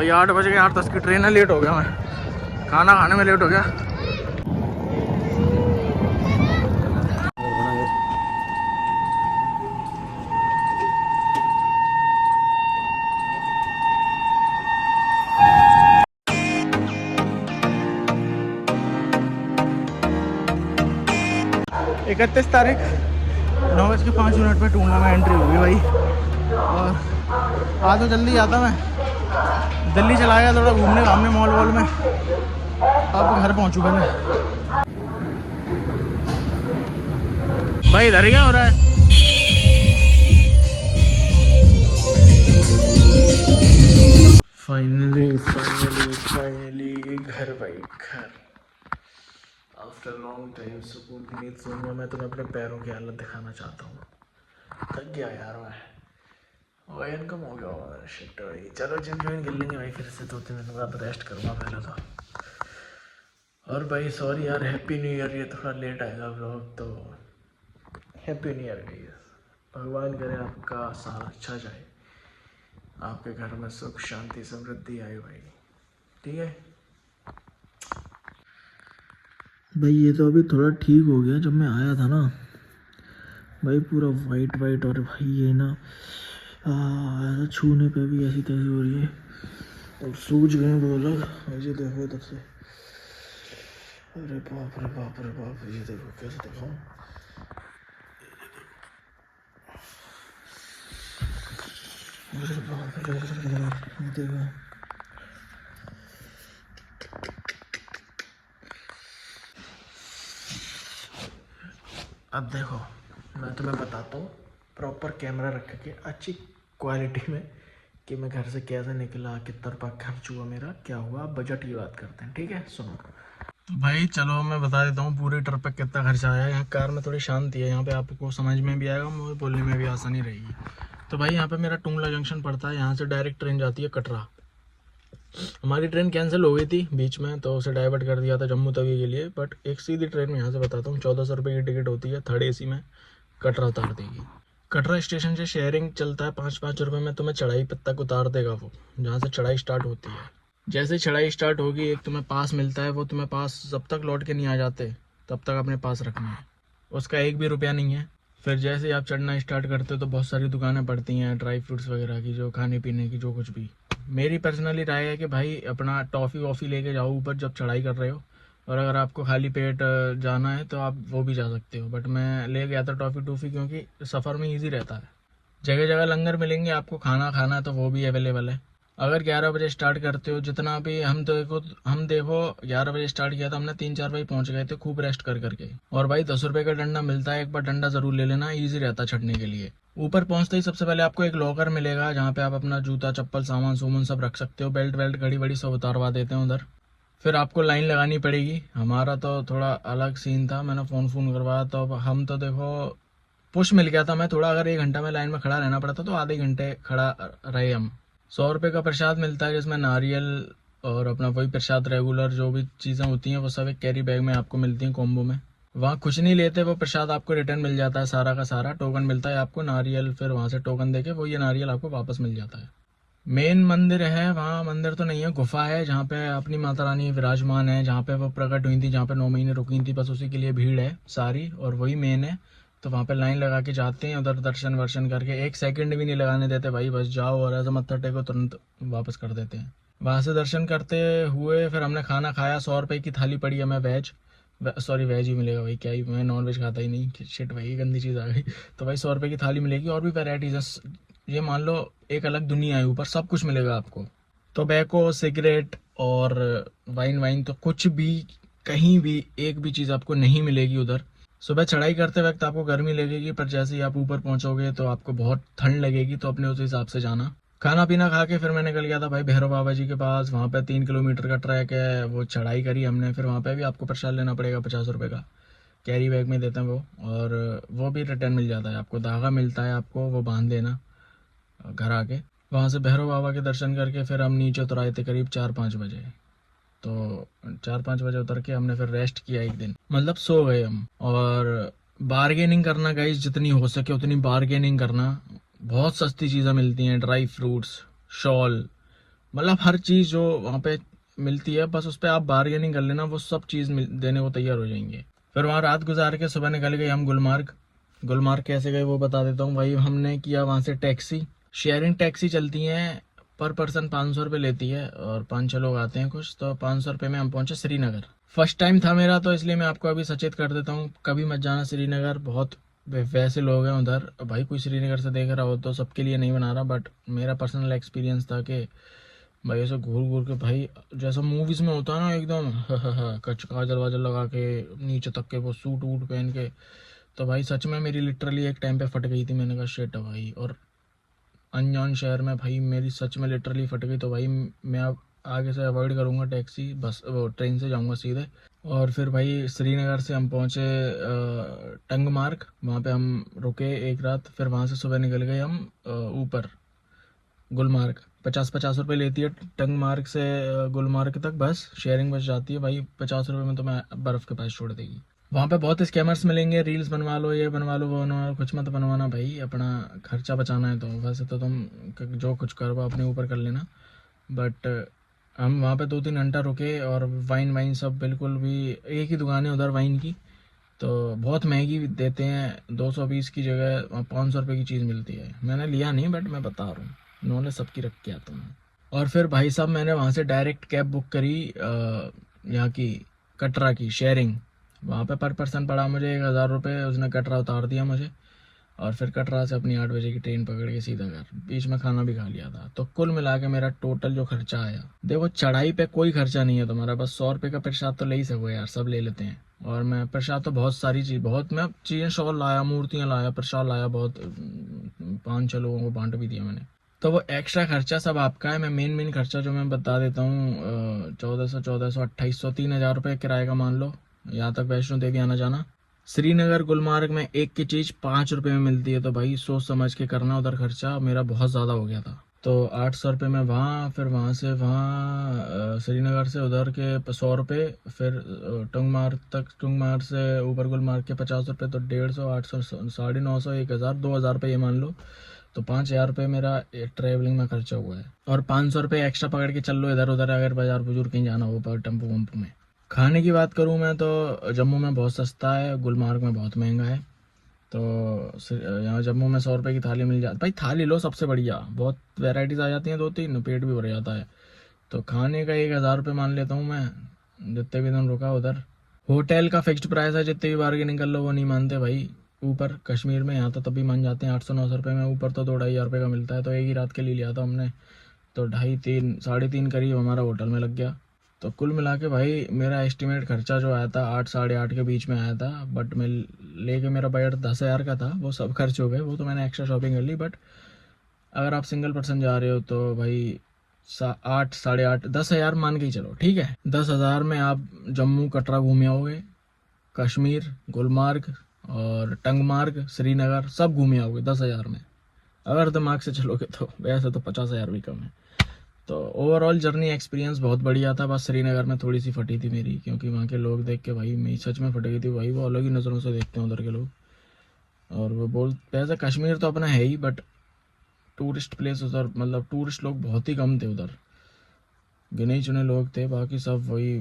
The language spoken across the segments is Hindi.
भाई 8 बज गए, 8:10 की ट्रेन है, लेट हो गया मैं, खाना खाने में लेट हो गया। इकतीस तारीख 9:05 पे टूंगा में एंट्री होगी भाई। और आज तो जल्दी आता मैं, दिल्ली चला गया थोड़ा घूमने घामने मॉल वॉल में, अब घर पहुंचू पहले। भाई इधर क्या हो रहा है? फाइनली घर भाई, घर। आफ्टर लॉन्ग टाइम सुकून की नींद सोऊंगा मैं। तुम्हें अपने पैरों की हालत दिखाना चाहता हूँ। थक गया यार मैं, वजन कम हो गया और शिट भाई। चलो जिम ज्वाइन कर लेंगे भाई फिर से, 2-3 दिन बाद रेस्ट करूँगा पहले तो। और भाई सॉरी यार, हैप्पी न्यू ईयर। ये थोड़ा लेट आएगा व्लॉग, तो हैप्पी न्यू ईयर गाइस। भगवान करे आपका साल अच्छा जाए, आपके घर में सुख शांति समृद्धि आए भाई, ठीक है भाई। ये तो अभी थोड़ा ठीक हो गया, जब मैं आया था ना भाई पूरा वाइट वाइट, और भाई ये ना ऐसा छूने पे भी ऐसी तैसी हो रही है, और सूज गए वो लोग। ये देखो तब से, अरे बाप रे बाप रे बाप। ये देखो कैसे दिखाऊं, अरे बाप रे, ये देखो। अब देखो मैं तुम्हें बताता हूँ प्रॉपर कैमरा रख के अच्छी क्वालिटी में कि मैं घर से कैसे निकला, कितना रुपया खर्च हुआ मेरा, क्या हुआ। बजट की बात करते हैं, ठीक है। सुनो तो भाई, चलो मैं बता देता हूँ पूरे ट्रिप पे कितना खर्चा आया। यहाँ कार में थोड़ी शांति है, यहाँ पे आपको समझ में भी आएगा, मुझे बोलने में भी आसानी रहेगी। तो भाई यहाँ पे मेरा टुंगला जंक्शन पड़ता है, यहाँ से डायरेक्ट ट्रेन जाती है कटरा। हमारी ट्रेन कैंसिल हो गई थी बीच में, तो उसे डाइवर्ट कर दिया था जम्मू तवी के लिए। बट एक सीधी ट्रेन में यहाँ से बताता हूँ, 1400 रुपये की टिकट होती है, 3rd AC में कटरा उतार देगी। कटरा स्टेशन से शेयरिंग चलता है, 5-5 रुपये में तुम्हें चढ़ाई पे तक उतार देगा वो, जहाँ से चढ़ाई स्टार्ट होती है। जैसे चढ़ाई स्टार्ट होगी एक तुम्हें पास मिलता है, वो तुम्हें पास जब तक लौट के नहीं आ जाते तब तक अपने पास रखना है, उसका 1 भी रुपया नहीं है। फिर जैसे ही आप चढ़ना स्टार्ट करते हो तो बहुत सारी दुकानें पड़ती हैं ड्राई फ्रूट्स वगैरह की, जो खाने पीने की, जो कुछ भी। मेरी पर्सनली राय है कि भाई अपना टॉफ़ी वॉफ़ी लेके जाओ ऊपर जब चढ़ाई कर रहे हो, और अगर आपको खाली पेट जाना है तो आप वो भी जा सकते हो। बट मैं ले गया था टॉफ़ी टूफ़ी, क्योंकि सफ़र में ईजी रहता है। जगह जगह लंगर मिलेंगे आपको, खाना खाना है तो वो भी अवेलेबल है। अगर 11 बजे स्टार्ट करते हो, जितना भी हम देखो 11 बजे स्टार्ट किया था हमने, 3-4 बजे पहुंच गए थे खूब रेस्ट कर करके। और भाई 10 रुपये का डंडा मिलता है, एक बार डंडा ज़रूर ले लेना, ईजी रहता है चढ़ने के लिए। ऊपर पहुंचते ही सबसे पहले आपको एक लॉकर मिलेगा, जहाँ पे आप अपना जूता चप्पल सामान सूमान सब रख सकते हो, बेल्ट वेल्ट घड़ी वड़ी सब उतारवा देते हैं उधर। फिर आपको लाइन लगानी पड़ेगी। हमारा तो थोड़ा अलग सीन था, मैंने फ़ोन करवाया तो हम तो देखो पुश मिल गया था। मैं थोड़ा, अगर 1 घंटा में लाइन में खड़ा रहना पड़ता तो आधे घंटे खड़ा रहे हम। 100 रुपये का प्रसाद मिलता है, जिसमें नारियल और अपना वही प्रसाद रेगुलर जो भी चीज़ें होती हैं वो सब एक कैरी बैग में आपको मिलती हैं कॉम्बो में। वहाँ कुछ नहीं लेते, वो प्रसाद आपको रिटर्न मिल जाता है सारा का सारा। टोकन मिलता है आपको नारियल, फिर वहाँ से टोकन देके वो ये नारियल आपको वापस मिल जाता है। मेन मंदिर है वहाँ, मंदिर तो नहीं है, गुफा है जहाँ पे अपनी माता रानी विराजमान है, जहाँ पे वो प्रकट हुई थी, जहाँ पे 9 महीने रुकी थी, बस उसी के लिए भीड़ है सारी, और वही मेन है। तो वहाँ पे लाइन लगा के जाते हैं, उधर दर्शन वर्शन करके 1 सेकंड भी नहीं लगाने देते भाई, बस जाओ और ऐसा मत्था टेको, तुरंत वापस कर देते हैं। वहाँ से दर्शन करते हुए फिर हमने खाना खाया। 100 रुपये की थाली पड़ी है, मैं वेज ही मिलेगा भाई, क्या ही, मैं नॉन वेज खाता ही नहीं, शिट भाई गंदी चीज़ आ गई। तो भाई 100 रुपये की थाली मिलेगी, और भी वेराइटीज है, ये मान लो एक अलग दुनिया है, ऊपर सब कुछ मिलेगा आपको। टोबैको, सिगरेट और वाइन तो कुछ भी कहीं भी एक भी चीज़ आपको नहीं मिलेगी उधर। सुबह चढ़ाई करते वक्त आपको गर्मी लगेगी, पर जैसे ही आप ऊपर पहुंचोगे तो आपको बहुत ठंड लगेगी, तो अपने उस हिसाब से जाना। खाना पीना खा के फिर मैं निकल गया था भाई भैरव बाबा जी के पास। वहाँ पे 3 किलोमीटर का ट्रैक है, वो चढ़ाई करी हमने। फिर वहाँ पे भी आपको प्रसाद लेना पड़ेगा 50 रुपये का, कैरी बैग में देते हैं वो, और वो भी रिटर्न मिल जाता है आपको, धागा मिलता है आपको, वो बांध देना घर आके। वहाँ से भैरव बाबा के दर्शन करके फिर हम नीचे उतर आए थे करीब 4-5 बजे। तो 4-5 बजे उतर के हमने फिर रेस्ट किया एक दिन, मतलब सो गए हम। और बार्गेनिंग करना गाइस, जितनी हो सके उतनी बार्गेनिंग करना। बहुत सस्ती चीज़ें मिलती हैं, ड्राई फ्रूट्स, शॉल, मतलब हर चीज़ जो वहाँ पे मिलती है बस उस पर आप बार्गेनिंग कर लेना, वो सब चीज़ देने को तैयार हो जाएंगे। फिर वहाँ रात गुजार के सुबह निकल गए हम गुलमार्ग। गुलमार्ग कैसे गए वो बता देता हूँ भाई। हमने किया वहाँ से टैक्सी, शेयरिंग टैक्सी चलती हैं, पर पर्सन 500 रुपये लेती है और 5-6 लोग आते हैं कुछ, तो 500 रुपये में हम पहुँचे श्रीनगर। फर्स्ट टाइम था मेरा तो इसलिए मैं आपको अभी सचेत कर देता हूँ, कभी मत जाना श्रीनगर, बहुत वैसे लोग हैं उधर। भाई कोई श्रीनगर से देख रहा हो तो सबके लिए नहीं बना रहा, बट मेरा पर्सनल एक्सपीरियंस था कि भाई ऐसे घूर घूर के, भाई जैसा मूवीज में होता है ना एकदम कच काजल वाजल लगा के नीचे तक के वो सूट वूट पहन के, तो भाई सच में मेरी लिटरली एक टाइम पे फट गई थी। मैंने कहा शिट भाई, और अनजान शहर में भाई मेरी सच में लिटरली फट गई। तो भाई मैं अब आगे से अवॉइड करूँगा टैक्सी, बस वो ट्रेन से जाऊँगा सीधे। और फिर भाई श्रीनगर से हम पहुँचे टंगमार्ग, वहाँ पे हम रुके एक रात। फिर वहाँ से सुबह निकल गए हम ऊपर गुलमार्ग। 50-50 रुपये लेती है टंगमार्ग से गुलमार्ग तक बस, शेयरिंग बस जाती है भाई। 50 रुपये में तो मैं बर्फ़ के पास छोड़ देगी। वहाँ पे बहुत स्कैमर्स मिलेंगे, रील्स बनवा लो, ये बनवा लो, वो बनवा लो, कुछ मत बनवाना भाई, अपना खर्चा बचाना है तो। वैसे तो तुम जो कुछ करो अपने ऊपर कर लेना, बट हम वहाँ पे 2-3 घंटा रुके और वाइन वाइन सब बिल्कुल भी, एक ही दुकान है उधर वाइन की, तो बहुत महंगी देते हैं। 220 की जगह वहाँ 500 रुपये की चीज़ मिलती है। मैंने लिया नहीं बट मैं बता रहा हूँ, नॉलेज सबकी रख के आता हूँ। और फिर भाई साहब मैंने वहाँ से डायरेक्ट कैब बुक करी यहाँ की कटरा की शेयरिंग। वहाँ पे पर पर्सन पड़ा मुझे 1000 रुपये, उसने कटरा उतार दिया मुझे। और फिर कटरा से अपनी 8 बजे की ट्रेन पकड़ के सीधा घर, बीच में खाना भी खा लिया था। तो कुल मिला के मेरा टोटल जो खर्चा आया, देखो चढ़ाई पे कोई खर्चा नहीं है तुम्हारा, बस 100 रुपये का प्रसाद तो ले ही सको यार, सब ले लेते हैं। और मैं प्रसाद तो बहुत सारी चीज़, बहुत मैं चीज़ें शॉल लाया, मूर्तियाँ लाया, प्रसाद लाया बहुत, 5-6 लोगों को बांट भी दिया मैंने। तो वो एक्स्ट्रा खर्चा सब आपका है। मैं मेन खर्चा जो मैं बता देता हूँ, 1400, 2800, 3000 रुपये किराए का मान लो, यहाँ तक वैष्णो देवी आना जाना। श्रीनगर गुलमार्ग में एक की चीज़ 5 रुपये में मिलती है, तो भाई सोच समझ के करना उधर खर्चा, मेरा बहुत ज़्यादा हो गया था। तो 800 रुपये में वहाँ, फिर वहाँ से वहाँ श्रीनगर से उधर के 100 रुपये, फिर टंगमार्ग तक, टंगमार्ग से ऊपर गुलमार्ग के 50 रुपये, तो 150, 800, 950, 1000, 2000 रुपये ये मान लो। तो 5000 रुपये मेरा ट्रैवलिंग में खर्चा हुआ है। और 500 रुपये एक्स्ट्रा पकड़ के चल लो इधर उधर, अगर बाजार बुजुर्ग कहीं जाना हो पर टेम्पो वम्पो में। खाने की बात करूँ मैं तो जम्मू में बहुत सस्ता है, गुलमार्ग में बहुत महंगा है। तो यहाँ जम्मू में 100 रुपये की थाली मिल जाती, भाई थाली लो सबसे बढ़िया, बहुत वैरायटीज़ आ जाती हैं, 2-3, पेट भी भर जाता है। तो खाने का 1000 रुपये मान लेता हूँ मैं, जितने भी दिन रुका उधर। होटल का फिक्स्ड प्राइस है, जितने भी बार्गेनिंग कर लो वो नहीं मानते भाई। ऊपर कश्मीर में यहाँ तो तभी मान जाते हैं 800-900 रुपये में, ऊपर तो 2-2,500 का मिलता है। तो एक ही रात के लिए लिया था हमने, तो 2.5-3, 3.5 करीब हमारा होटल में लग गया। तो कुल मिला के भाई मेरा एस्टिमेट खर्चा जो आया था 8-8.5 के बीच में आया था। बट मैं लेके, मेरा बजट 10,000 का था, वो सब खर्च हो गए, वो तो मैंने एक्स्ट्रा शॉपिंग कर ली। बट अगर आप सिंगल पर्सन जा रहे हो तो भाई 8, 8.5, 10,000 मान के ही चलो, ठीक है। 10,000 में आप जम्मू कटरा घूम आओगे, कश्मीर, गुलमार्ग और टंगमार्ग, श्रीनगर सब घूम आओगे 10,000 में, अगर दिमाग से चलोगे तो। वैसे तो 50,000 भी कम है। तो ओवरऑल जर्नी एक्सपीरियंस बहुत बढ़िया था। बस श्रीनगर में थोड़ी सी फटी थी मेरी, क्योंकि वहाँ के लोग देख के भाई मेरी सच में फट गई थी भाई, वो अलग ही नज़रों से देखते हैं उधर के लोग। और वो वैसे कश्मीर तो अपना है ही, बट टूरिस्ट प्लेस उधर, मतलब टूरिस्ट लोग बहुत ही कम थे उधर, गिने चुने लोग थे, बाकी सब वही।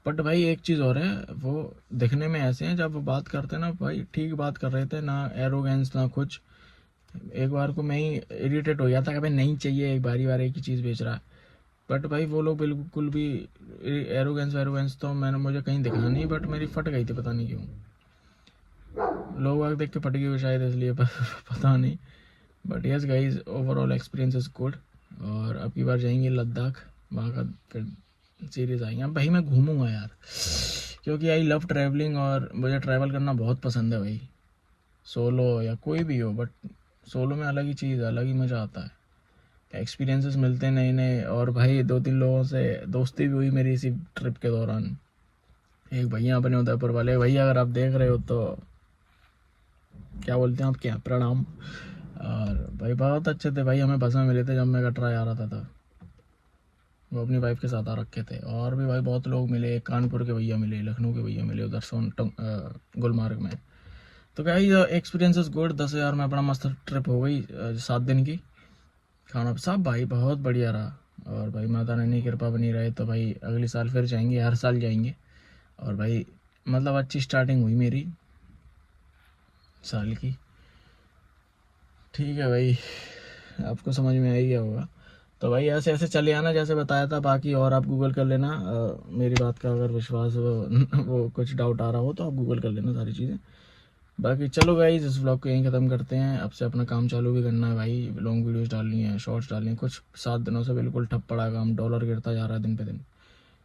बट भाई एक चीज़ और है, वो दिखने में ऐसे हैं, जब वो बात करते हैं ना भाई, ठीक बात कर रहे थे, ना एरोगेंस ना कुछ। एक बार को मैं ही इरिटेट हो गया था कि भाई नहीं चाहिए, एक बार एक ही चीज़ बेच रहा है। बट भाई वो लोग बिल्कुल भी, एरोगेंस तो मैंने, मुझे कहीं दिखा नहीं, बट मेरी फट गई थी, पता नहीं क्यों। लोग आग देख के फट गई शायद इसलिए, पता नहीं। But yes guys, overall experience is good. और अब की बार जाएंगे लद्दाख, वहाँ का फिर सीरीज आएंगे। अब भाई मैं घूमूंगा यार, क्योंकि आई लव ट्रैवलिंग, और मुझे ट्रैवल करना बहुत पसंद है भाई, सोलो या कोई भी हो। बट सोलो में अलग ही चीज़ है, अलग ही मज़ा आता है, एक्सपीरियंसेस मिलते हैं नए नए। और भाई 2-3 लोगों से दोस्ती भी हुई मेरी इसी ट्रिप के दौरान। एक भैया अपने उदयपुर वाले भैया, अगर आप देख रहे हो तो क्या बोलते हैं आपके यहाँ, प्रणाम। और भाई बहुत अच्छे थे भाई, हमें बस में मिले थे जब मैं कटरा आ रहा था, वो अपनी वाइफ के साथ आ रखे थे। और भी भाई बहुत लोग मिले, कानपुर के भैया मिले, लखनऊ के भैया मिले, उधर गुलमार्ग में। तो क्या ही एक्सपीरियंस इज गुड। 10,000 में अपना मस्त ट्रिप हो गई, 7 दिन की। खाना सब भाई बहुत बढ़िया रहा। और भाई माता रानी की कृपा बनी रहे तो भाई अगले साल फिर जाएंगे, हर साल जाएंगे। और भाई मतलब अच्छी स्टार्टिंग हुई मेरी साल की। ठीक है भाई, आपको समझ में आ ही गया होगा। तो भाई ऐसे ऐसे चले आना जैसे बताया था। बाकी और आप गूगल कर लेना, मेरी बात का अगर विश्वास वो कुछ डाउट आ रहा हो तो आप गूगल कर लेना सारी चीज़ें। बाकी चलो गाइस, इस व्लॉग को यहीं ख़त्म करते हैं। अब से अपना काम चालू भी करना है भाई, लॉन्ग वीडियोस डालनी है, शॉर्ट्स डालनी है। कुछ 7 दिनों से बिल्कुल ठप पड़ा काम, डॉलर गिरता जा रहा है दिन पे दिन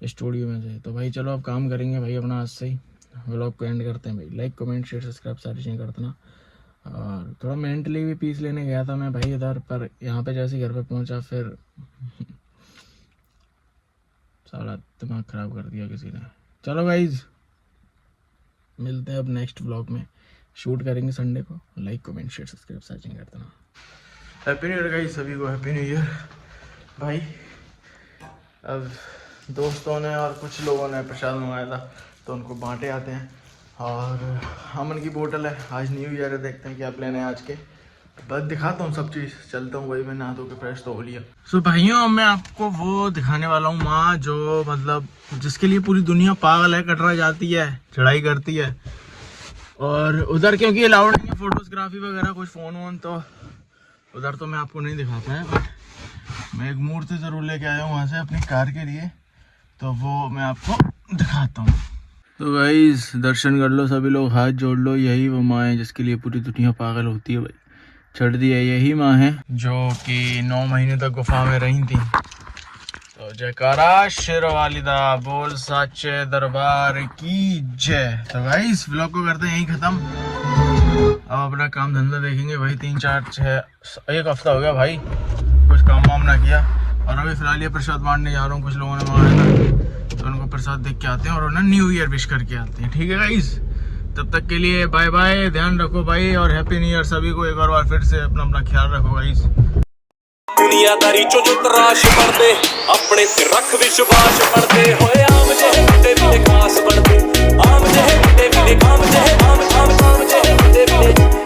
स्टूडियो में से। तो भाई चलो अब काम करेंगे भाई अपना, आज से ही व्लॉग को एंड करते हैं भाई। लाइक कमेंट शेयर सब्सक्राइब सारी चीज़ें कर देना। और थोड़ा मेंटली भी पीस लेने गया था मैं भाई इधर, पर यहाँ पे जैसे घर पे पहुँचा फिर सारा दिमाग ख़राब कर दिया किसी ने। चलो गाइज, मिलते हैं अब नेक्स्ट व्लॉग में, शूट करेंगे संडे को। Like comment share subscribe searching कर देना। हैप्पी न्यू ईयर गाइज, सभी को हैप्पी न्यू ईयर भाई। अब दोस्तों ने और कुछ लोगों ने प्रसाद मंगाया था तो उनको बांटे आते हैं। और अमन की बोतल है, आज न्यू ईयर है, देखते हैं क्या प्लान है आज के। बस दिखाता हूँ सब चीज़, चलता हूँ भाई। मैं नहा धो के फ्रेश तो हो लिया। सो भाइयों, मैं आपको वो दिखाने वाला हूँ माँ, जो मतलब जिसके लिए पूरी दुनिया पागल है, कटरा जाती है, चढ़ाई करती है। और उधर क्योंकि अलाउड नहीं है फोटोग्राफी वगैरह कुछ फ़ोन वोन, तो उधर तो मैं आपको नहीं दिखाता है। बट मैं एक मूर्ति ज़रूर लेके आया हूँ वहाँ से अपनी कार के लिए, तो वो मैं आपको दिखाता हूँ। तो गाइस दर्शन कर लो सभी लोग, हाथ जोड़ लो। यही वो माँ है जिसके लिए पूरी दुनिया पागल होती है भाई। चढ़ दी है, यही माँ है जो कि 9 महीने तक गुफा में रही थी। तो जयकारा शेर वालिदा बोल साचे दरबार की जय। तो गाइस व्लॉग को करते हैं यही खत्म। अब अपना काम धंधा देखेंगे भाई। 3 4 6 1 हफ्ता हो गया भाई कुछ काम वाम ना किया। और अभी फिलहाल ये प्रसाद बांटने जा रहा हूँ, कुछ लोगों ने मांगा था तो उनको प्रसाद देख के आते हैं और उन्हें न्यू ईयर विश करके आते हैं। ठीक है गाइस, तब तक के लिए बाय बाय, ध्यान रखो भाई और हैप्पी न्यू ईयर सभी को। एक और बार फिर से अपना ख्याल रखो गाइस। दुनियादारी चो जो तराश पड़ते अपने ते रख विश्वास पड़ते होए आम जहे बड़े भी खास पड़ते आम जहे बड़े भी काम जहे आम आम आम जहे बड़े भी